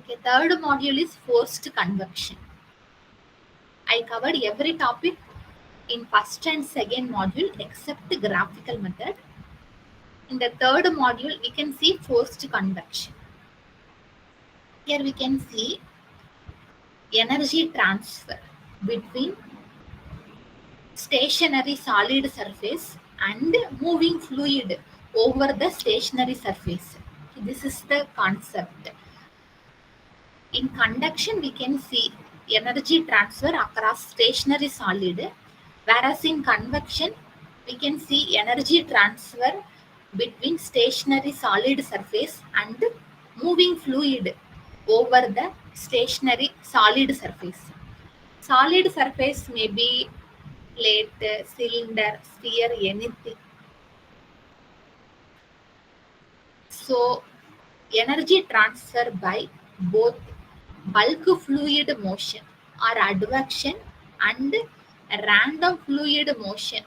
Okay, third module is forced convection. I covered every topic in first and second module except the graphical method. In the third module, we can see forced convection. Here we can see energy transfer between stationary solid surface and moving fluid over the stationary surface. This is the concept. In conduction, we can see energy transfer across stationary solid, whereas in convection, we can see energy transfer between stationary solid surface and moving fluid over the stationary solid surface. Solid surface may be plate, cylinder, sphere, anything. So, energy transfer by both bulk fluid motion or advection and random fluid motion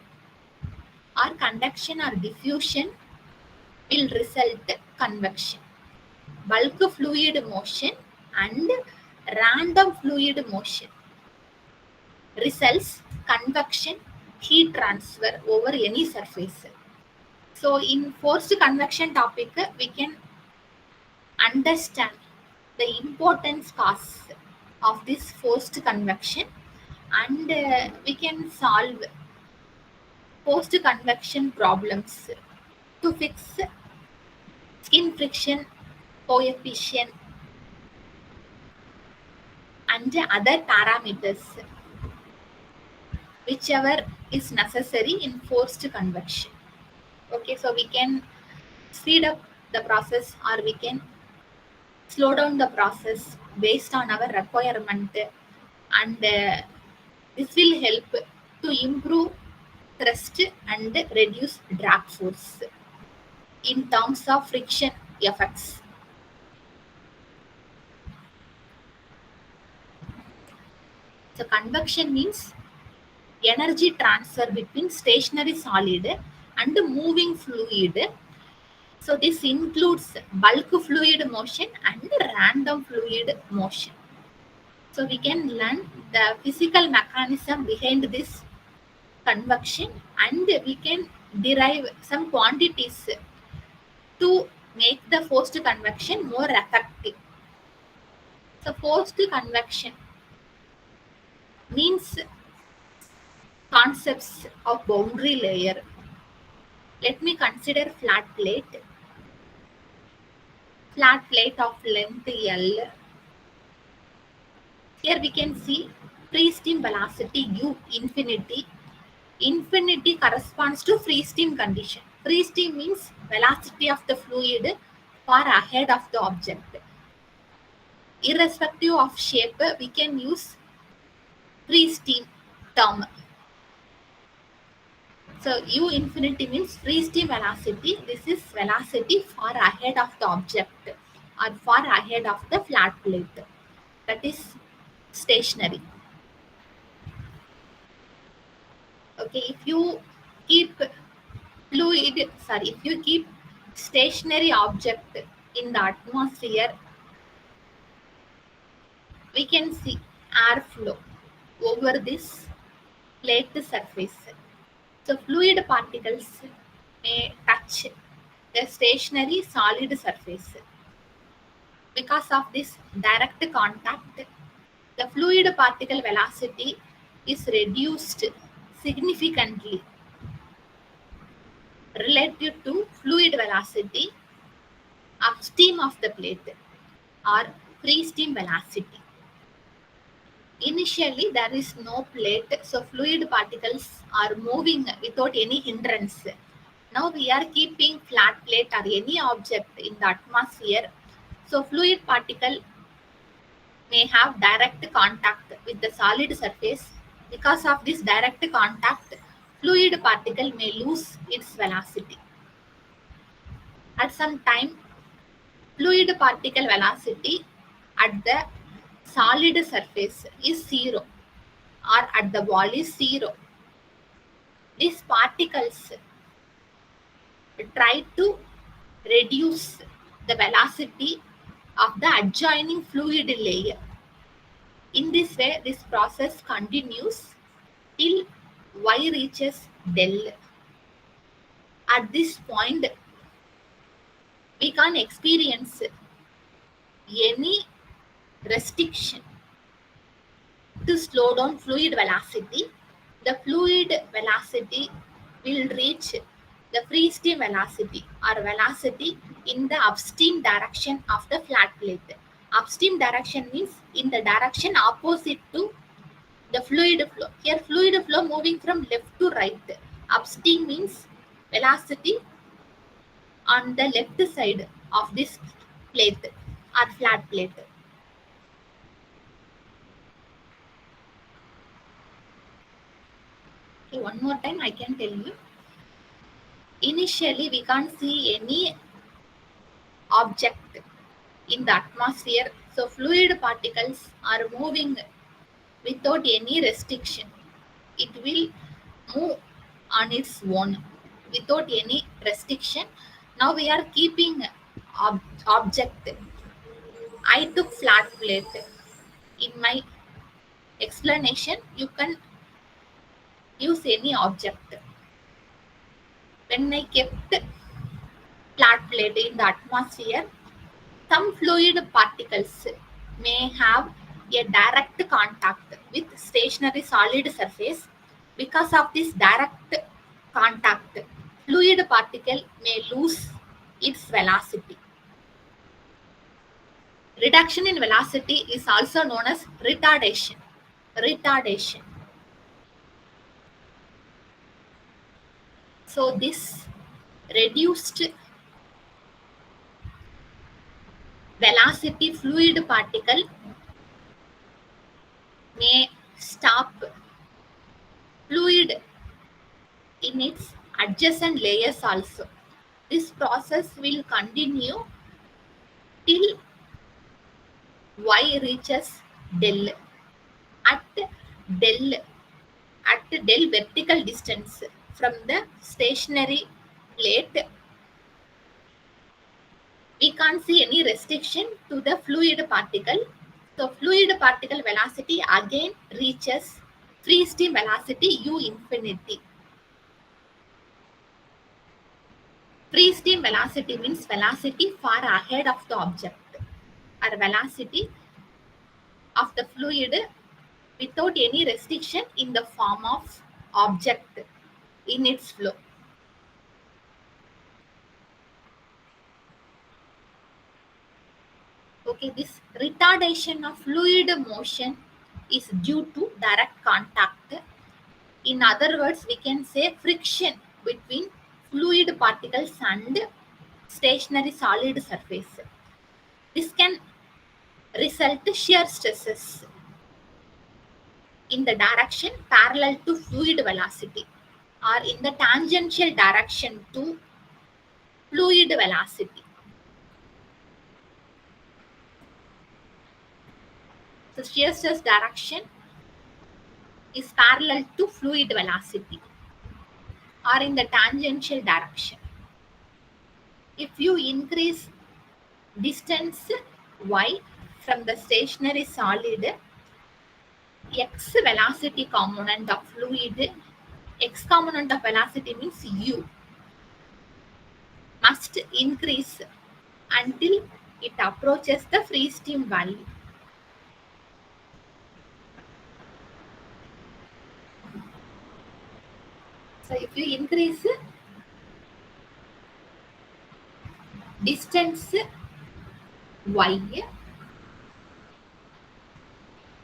or conduction or diffusion will result convection. Bulk fluid motion and random fluid motion results convection heat transfer over any surface. So in forced convection topic, we can understand the importance cause of this forced convection, and we can solve post convection problems to fix skin friction coefficient and other parameters whichever is necessary in forced convection. Okay, so we can speed up the process or we can slow down the process based on our requirement, and this will help to improve thrust and reduce drag force in terms of friction effects. So convection means energy transfer between stationary solid and moving fluid. So this includes bulk fluid motion and random fluid motion. So we can learn the physical mechanism behind this convection, and we can derive some quantities to make the forced convection more effective. So forced convection means concepts of boundary layer. Let me consider flat plate of length L. Here we can see free stream velocity U infinity. Infinity corresponds to free stream condition. Free stream means velocity of the fluid far ahead of the object. Irrespective of shape, we can use free stream term. So U infinity means free stream velocity. This is velocity far ahead of the object or far ahead of the flat plate. That is stationary. Okay, if you keep if you keep stationary object in the atmosphere, we can see airflow over this plate surface. So fluid particles may touch the stationary solid surface. Because of this direct contact, the fluid particle velocity is reduced significantly relative to fluid velocity upstream of the plate or free stream velocity. Initially, there is no plate, so fluid particles are moving without any hindrance. Now we are keeping flat plate or any object in the atmosphere, so fluid particle may have direct contact with the solid surface. Because of this direct contact, fluid particle may lose its velocity. At some time, fluid particle velocity at the solid surface is zero or at the wall is zero. These particles try to reduce the velocity of the adjoining fluid layer. In this way, this process continues till Y reaches del. At this point, we can't experience any restriction to slow down fluid velocity. The fluid velocity will reach the free stream velocity or velocity in the upstream direction of the flat plate. Upstream direction means in the direction opposite to the fluid flow. Here fluid flow moving from left to right. Upstream means velocity on the left side of this plate or flat plate. Okay, one more time I can tell you. Initially, we can't see any object in the atmosphere, so fluid particles are moving without any restriction. It will move on its own without any restriction. Now we are keeping object. I took flat plate. In my explanation, you can use any object. When I kept flat plate in the atmosphere, some fluid particles may have a direct contact with stationary solid surface. Because of this direct contact, fluid particle may lose its velocity. Reduction in velocity is also known as retardation. Retardation. So this reduced velocity fluid particle may stop fluid in its adjacent layers also. This process will continue till Y reaches del. At del, at del vertical distance from the stationary plate, we can't see any restriction to the fluid particle. So fluid particle velocity again reaches free stream velocity u infinity. Free stream velocity means velocity far ahead of the object or velocity of the fluid without any restriction in the form of object in its flow. Okay, this retardation of fluid motion is due to direct contact. In other words, we can say friction between fluid particles and stationary solid surface. This can result shear stresses in the direction parallel to fluid velocity or in the tangential direction to fluid velocity. So shear stress direction is parallel to fluid velocity or in the tangential direction. If you increase distance y from the stationary solid, x velocity component of fluid, x component of velocity means u, must increase until it approaches the free stream value. So if you increase distance y,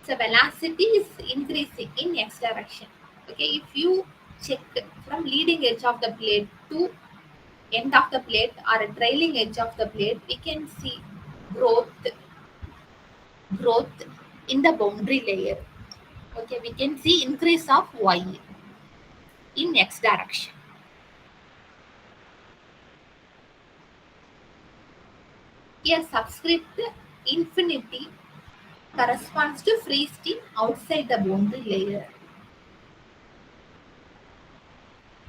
so velocity is increasing in x direction. Okay, if you check from leading edge of the plate to end of the plate or a trailing edge of the plate, we can see growth in the boundary layer. Okay, we can see increase of y in x direction. Here subscript infinity corresponds to free stream outside the boundary layer.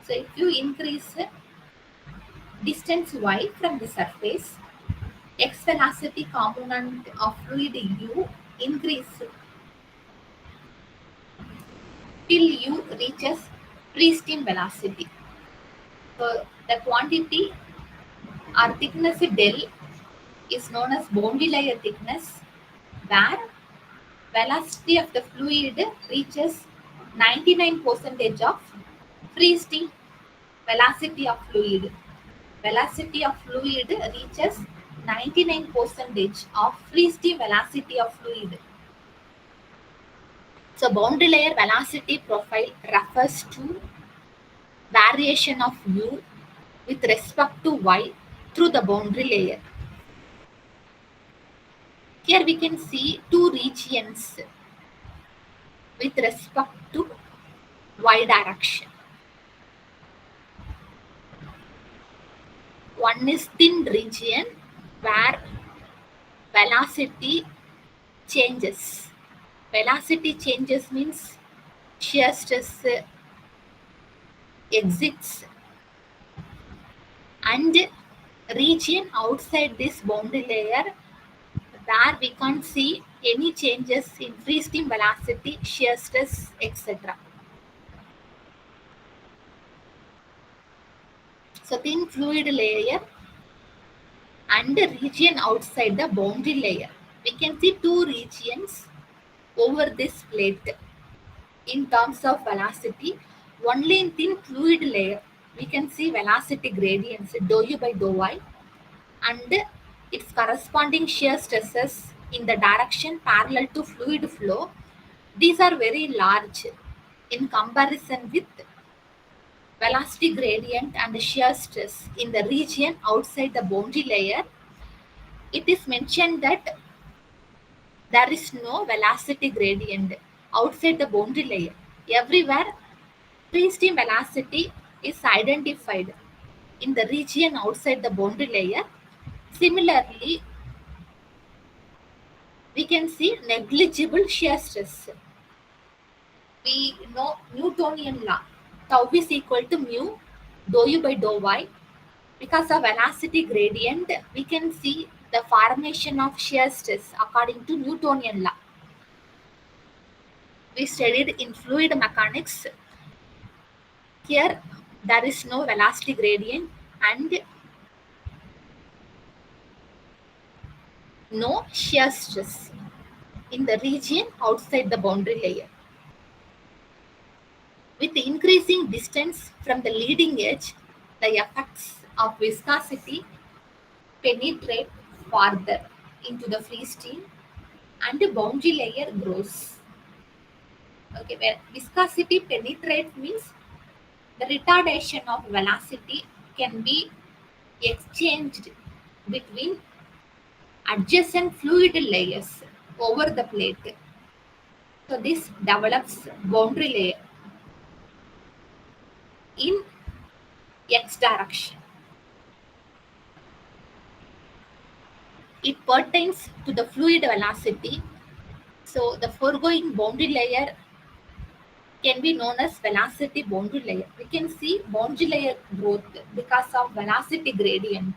So if you increase distance y from the surface, X velocity component of fluid U increase till U reaches free stream velocity. So the quantity or thickness del is known as boundary layer thickness, where velocity of the fluid reaches 99% of free stream velocity of fluid. Velocity of fluid reaches 99% of free stream velocity of fluid. So boundary layer velocity profile refers to variation of u with respect to y through the boundary layer. Here we can see two regions with respect to y direction. One is thin region where velocity changes. Velocity changes means shear stress exits, and region outside this boundary layer where we can't see any changes in free stream velocity, shear stress, etc. So thin fluid layer and the region outside the boundary layer. We can see two regions over this plate in terms of velocity. Only in thin fluid layer we can see velocity gradients dou u by dou y and its corresponding shear stresses in the direction parallel to fluid flow. These are very large in comparison with velocity gradient and shear stress in the region outside the boundary layer. It is mentioned that there is no velocity gradient outside the boundary layer. Everywhere, free stream velocity is identified in the region outside the boundary layer. Similarly, we can see negligible shear stress. We know Newtonian law. Tau is equal to mu dou u by dou y. Because of velocity gradient, we can see the formation of shear stress according to Newtonian law. We studied in fluid mechanics. Here, there is no velocity gradient and no shear stress in the region outside the boundary layer. With the increasing distance from the leading edge, the effects of viscosity penetrate farther into the free stream and the boundary layer grows. Okay, where viscosity penetrate means the retardation of velocity can be exchanged between adjacent fluid layers over the plate. So this develops boundary layer in x direction. It pertains to the fluid velocity. So the foregoing boundary layer can be known as velocity boundary layer. We can see boundary layer growth because of velocity gradient.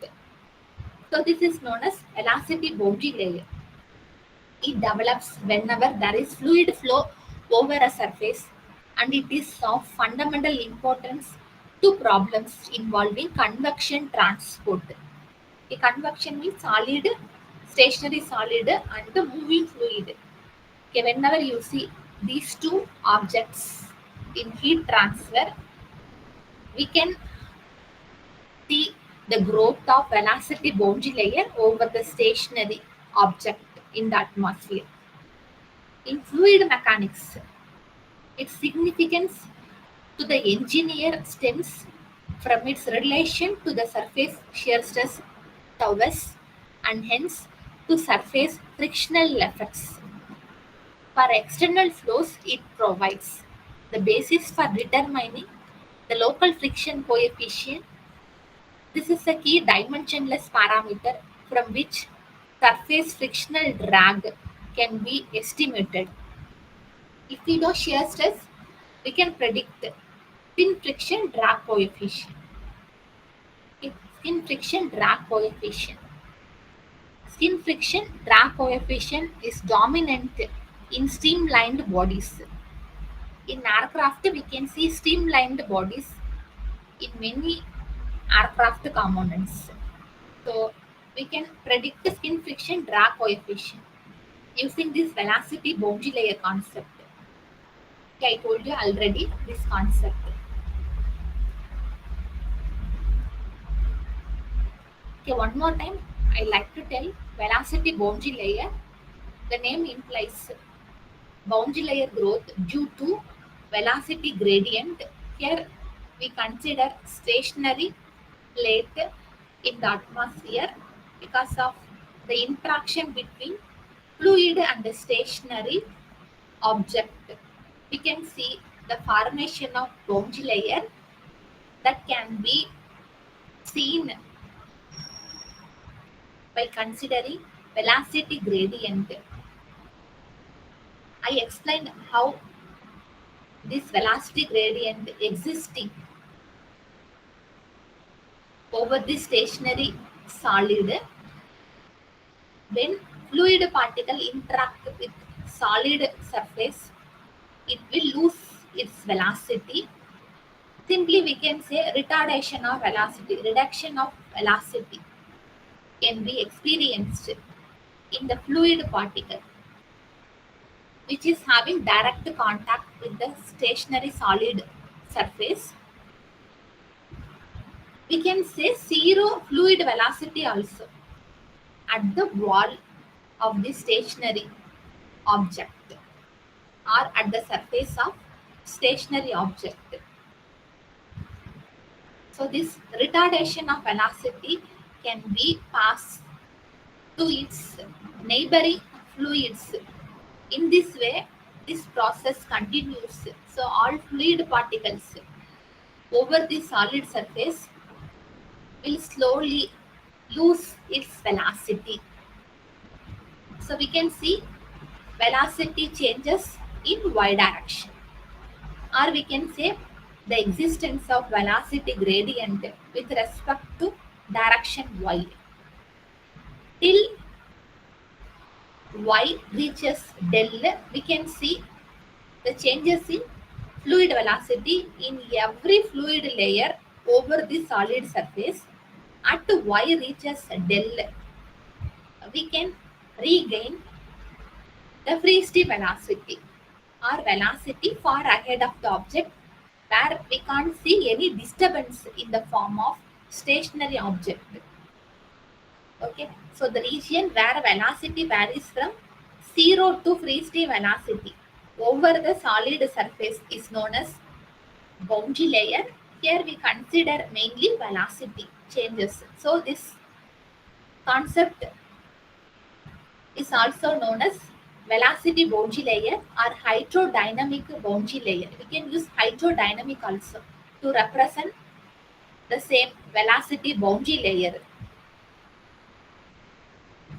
So this is known as velocity boundary layer. It develops whenever there is fluid flow over a surface, and it is of fundamental importance to problems involving convection transport. A convection means solid, stationary solid and the moving fluid. Okay, whenever you see these two objects in heat transfer, we can see the growth of velocity boundary layer over the stationary object in the atmosphere. In fluid mechanics, its significance to the engineer stems from its relation to the surface shear stress tau s and hence to surface frictional effects. For external flows, it provides the basis for determining the local friction coefficient. This is a key dimensionless parameter from which surface frictional drag can be estimated. If we know shear stress, we can predict thin friction drag coefficient. Thin friction drag coefficient. Skin friction drag coefficient is dominant in streamlined bodies. In aircraft, we can see streamlined bodies in many aircraft components. So we can predict the skin friction drag coefficient using this velocity boundary layer concept. Okay, I told you already this concept. Okay, one more time, I like to tell velocity boundary layer. The name implies boundary layer growth due to velocity gradient. Here we consider stationary plate in the atmosphere because of the interaction between fluid and the stationary object. We can see the formation of boundary layer that can be seen by considering velocity gradient. I explained how this velocity gradient existing over the stationary solid. When fluid particle interact with solid surface, it will lose its velocity. Simply we can say retardation of velocity, reduction of velocity can be experienced in the fluid particle which is having direct contact with the stationary solid surface. We can say zero fluid velocity also at the wall of the stationary object or at the surface of stationary object. So this retardation of velocity can be passed to its neighboring fluids. In this way, this process continues. So all fluid particles over the solid surface will slowly lose its velocity. So we can see velocity changes in y direction, or we can say the existence of velocity gradient with respect to direction y. Till y reaches del, we can see the changes in fluid velocity in every fluid layer over the solid surface. At y reaches del, we can regain the free stream velocity or velocity far ahead of the object where we can't see any disturbance in the form of stationary object. Okay, so the region where velocity varies from 0 to free stream velocity over the solid surface is known as boundary layer. Here we consider mainly velocity changes. So this concept is also known as velocity boundary layer or hydrodynamic boundary layer. We can use hydrodynamic also to represent the same velocity boundary layer.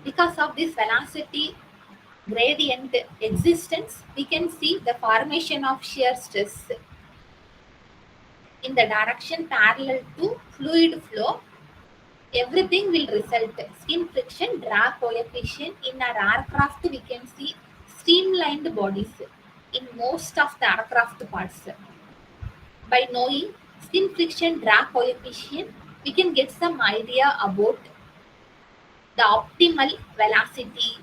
Because of this velocity gradient existence, we can see the formation of shear stress in the direction parallel to fluid flow. Everything will result skin friction drag coefficient. In our aircraft we can see streamlined bodies in most of the aircraft parts. By knowing skin friction drag coefficient, we can get some idea about the optimal velocity,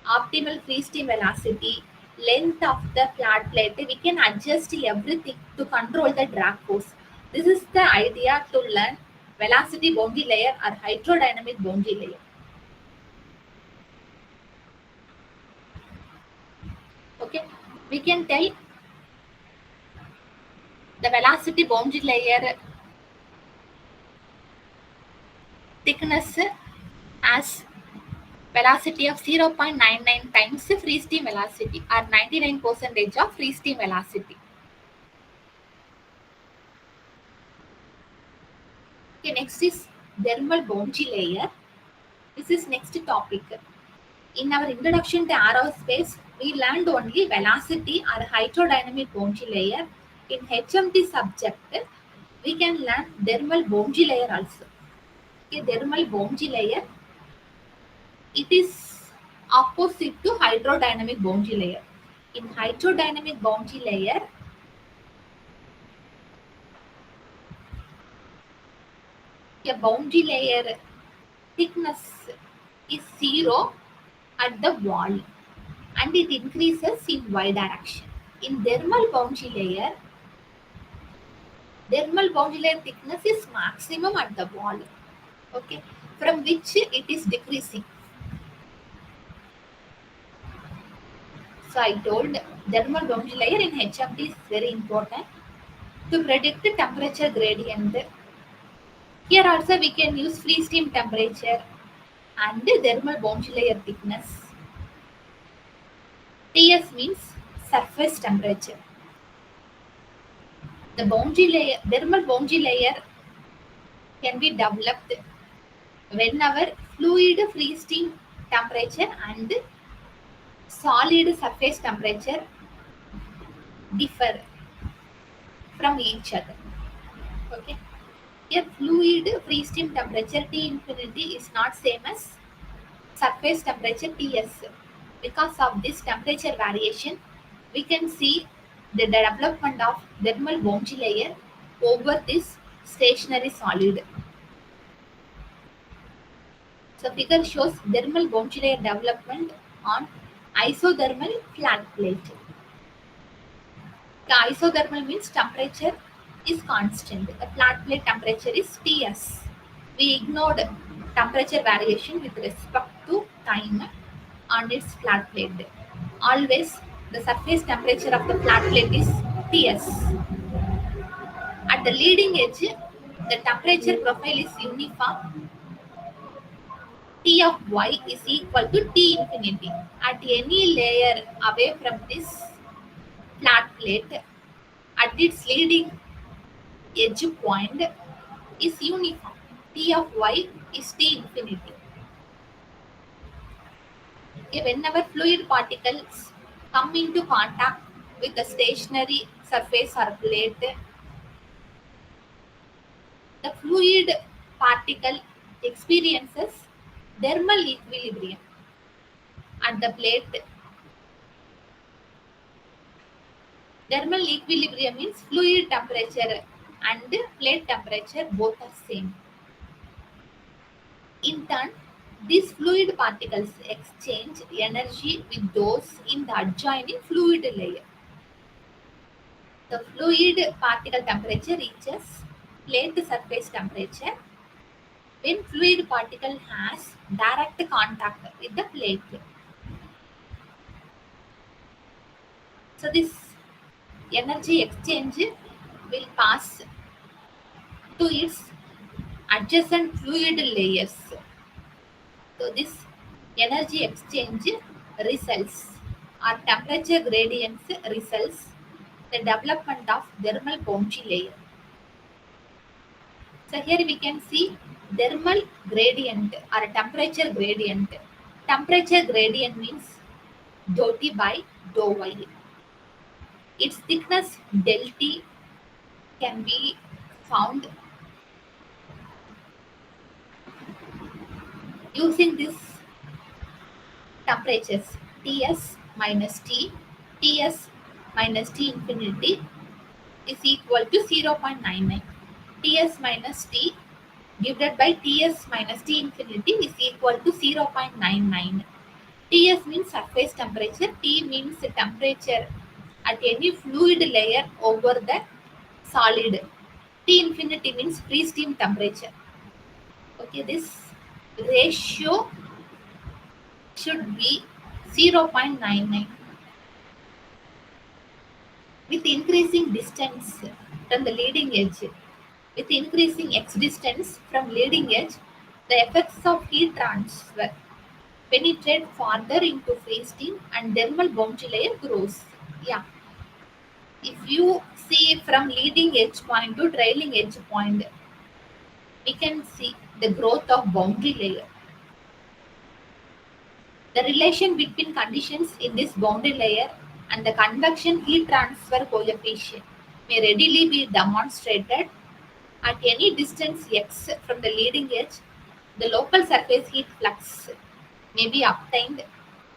optimal free stream velocity, length of the flat plate. We can adjust everything to control the drag force. This is the idea to learn velocity boundary layer or hydrodynamic boundary layer. Okay, we can tell the velocity boundary layer thickness as velocity of 0.99 times free stream velocity or 99% of free stream velocity. Okay, next is thermal boundary layer. This is next topic. In our introduction to aerospace, we learned only velocity or hydrodynamic boundary layer. In HMT subject, we can learn thermal boundary layer also. Okay, thermal boundary layer It is opposite to hydrodynamic boundary layer. In hydrodynamic boundary layer, a boundary layer thickness is zero at the wall and it increases in y direction. In thermal boundary layer thickness is maximum at the wall, okay, from which it is decreasing. So I told thermal boundary layer in HMT is very important to predict the temperature gradient. Here also we can use free stream temperature and the thermal boundary layer thickness. Ts means surface temperature. The thermal boundary layer can be developed whenever fluid free stream temperature and solid surface temperature differ from each other. Okay. Here fluid free stream temperature T infinity is not same as surface temperature Ts. Because of this temperature variation, we can see the development of thermal boundary layer over this stationary solid. So figure shows thermal boundary layer development on isothermal flat plate. The isothermal means temperature is constant. The flat plate temperature is Ts. We ignored temperature variation with respect to time on its flat plate. Always the surface temperature of the flat plate is Ts. At the leading edge, the temperature profile is uniform. T of y is equal to T infinity. At any layer away from this flat plate, at its leading edge point is uniform. T of y is T infinity. Okay, whenever fluid particles come into contact with a stationary surface or plate, the fluid particle experiences thermal equilibrium at the plate. Thermal equilibrium means fluid temperature and plate temperature both are same. In turn, these fluid particles exchange energy with those in the adjoining fluid layer. The fluid particle temperature reaches plate surface temperature when fluid particle has direct contact with the plate. So this energy exchange will pass to its adjacent fluid layers. So this energy exchange results or temperature gradients results the development of thermal boundary layer. So here we can see thermal gradient or temperature gradient. Temperature gradient means dou T by dou Y. Its thickness del T can be found using these temperatures Ts minus T, Ts minus T infinity is equal to 0.99. Ts minus T divided by Ts minus T infinity is equal to 0.99. Ts means surface temperature, T means the temperature at any fluid layer over the solid. T infinity means free stream temperature. Okay, this ratio should be 0.99. With increasing distance from the leading edge, with increasing x distance from leading edge, the effects of heat transfer penetrate farther into free stream and thermal boundary layer grows. Yeah, if you see from leading edge point to trailing edge point, we can see the growth of boundary layer. The relation between conditions in this boundary layer and the convection heat transfer coefficient may readily be demonstrated at any distance x from the leading edge. The local surface heat flux may be obtained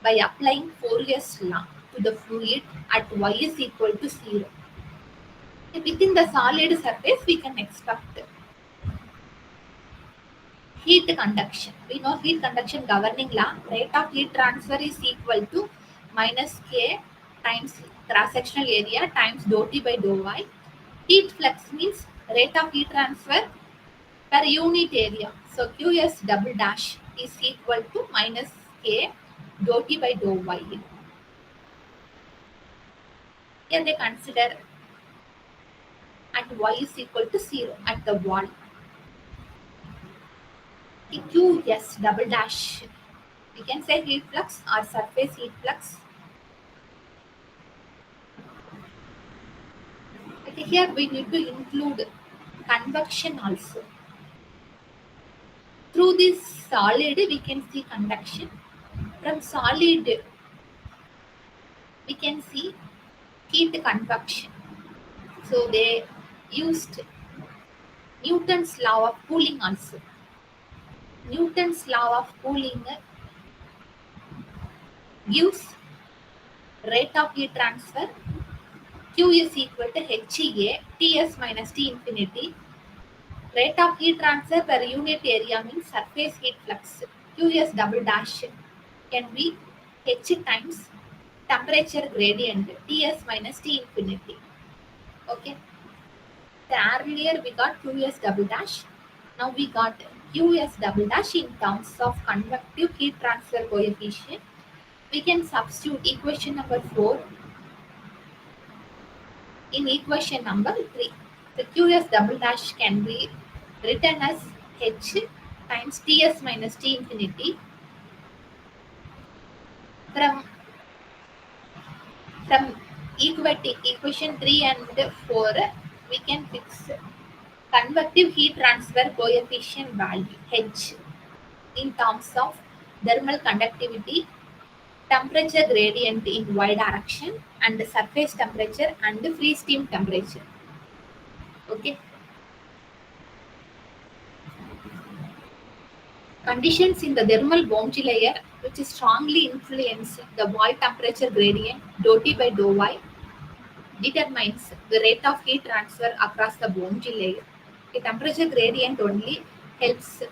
by applying Fourier's law to the fluid at y is equal to 0. Within the solid surface, we can expect heat conduction. We know heat conduction governing law. Rate of heat transfer is equal to minus K times cross-sectional area times dou T by dou Y. Heat flux means rate of heat transfer per unit area. So Qs double dash is equal to minus K dou T by dou Y. Here they consider at y is equal to 0 at the wall. Qs double dash, we can say heat flux or surface heat flux. Okay, here we need to include convection also. Through this solid, we can see conduction. From solid, we can see heat convection. So they used Newton's law of cooling also. Newton's law of cooling gives rate of heat transfer Q is equal to HEA Ts minus T infinity. Rate of heat transfer per unit area means surface heat flux. Qs double dash can be H times temperature gradient Ts minus T infinity. Okay. So earlier we got Qs double dash. Now we got Qs double dash in terms of convective heat transfer coefficient. We can substitute equation number 4 in equation number 3. The Qs double dash can be written as H times Ts minus T infinity. From equating equation 3 and 4, we can fix convective heat transfer coefficient value H in terms of thermal conductivity, temperature gradient in y direction, and surface temperature and free steam temperature. Okay. Conditions in the thermal boundary layer which strongly influence the wall temperature gradient dou T by dou Y determines the rate of heat transfer across the boundary layer. A temperature gradient only helps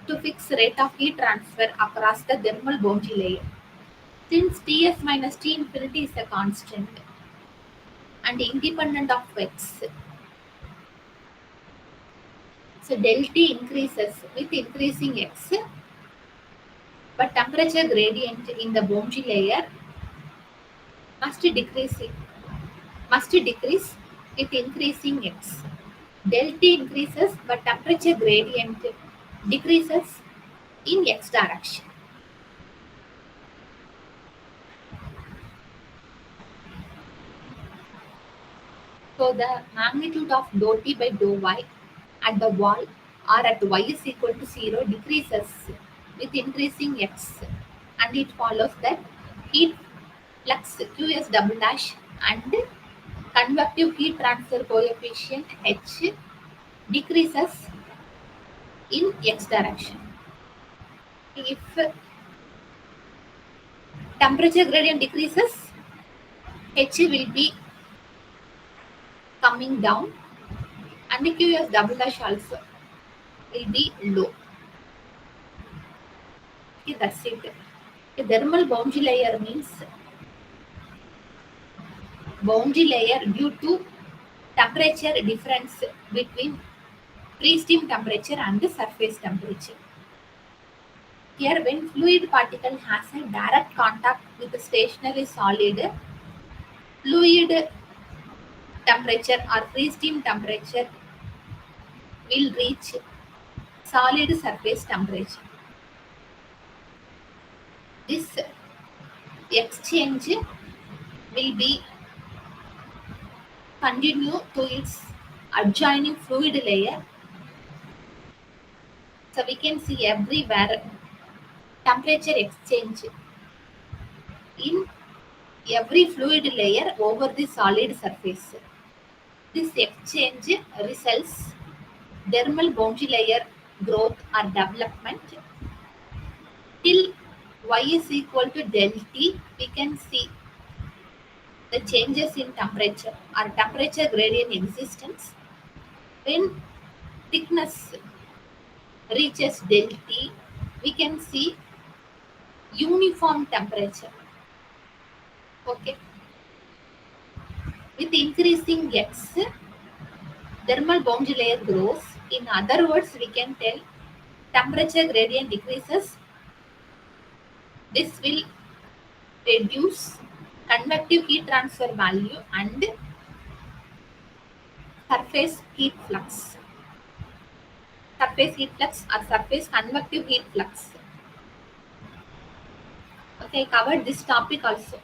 to fix rate of heat transfer across the thermal boundary layer. Since Ts minus T infinity is a constant and independent of x, so del T increases with increasing x, but temperature gradient in the boundary layer must decrease with increasing x. Del T increases, but temperature gradient decreases in x direction. So the magnitude of dou T by dou Y at the wall or at y is equal to 0 decreases with increasing x, and it follows that heat flux Qs double dash and convective heat transfer coefficient H decreases in x direction. If temperature gradient decreases, H will be coming down and Qs double dash also will be low. Okay, that's it. A thermal boundary layer means boundary layer due to temperature difference between free steam temperature and the surface temperature. Here, when fluid particle has a direct contact with a stationary solid, fluid temperature or free steam temperature will reach solid surface temperature. This exchange will be continue to its adjoining fluid layer. So we can see everywhere temperature exchange in every fluid layer over the solid surface. This exchange results thermal boundary layer growth or development till Y is equal to del T, we can see the changes in temperature or temperature gradient existence when thickness reaches del T, we can see uniform temperature. Okay, with increasing X, thermal boundary layer grows. In other words, we can tell temperature gradient decreases. This will reduce convective heat transfer value and surface heat flux. Surface heat flux or surface convective heat flux. Okay, I covered this topic also.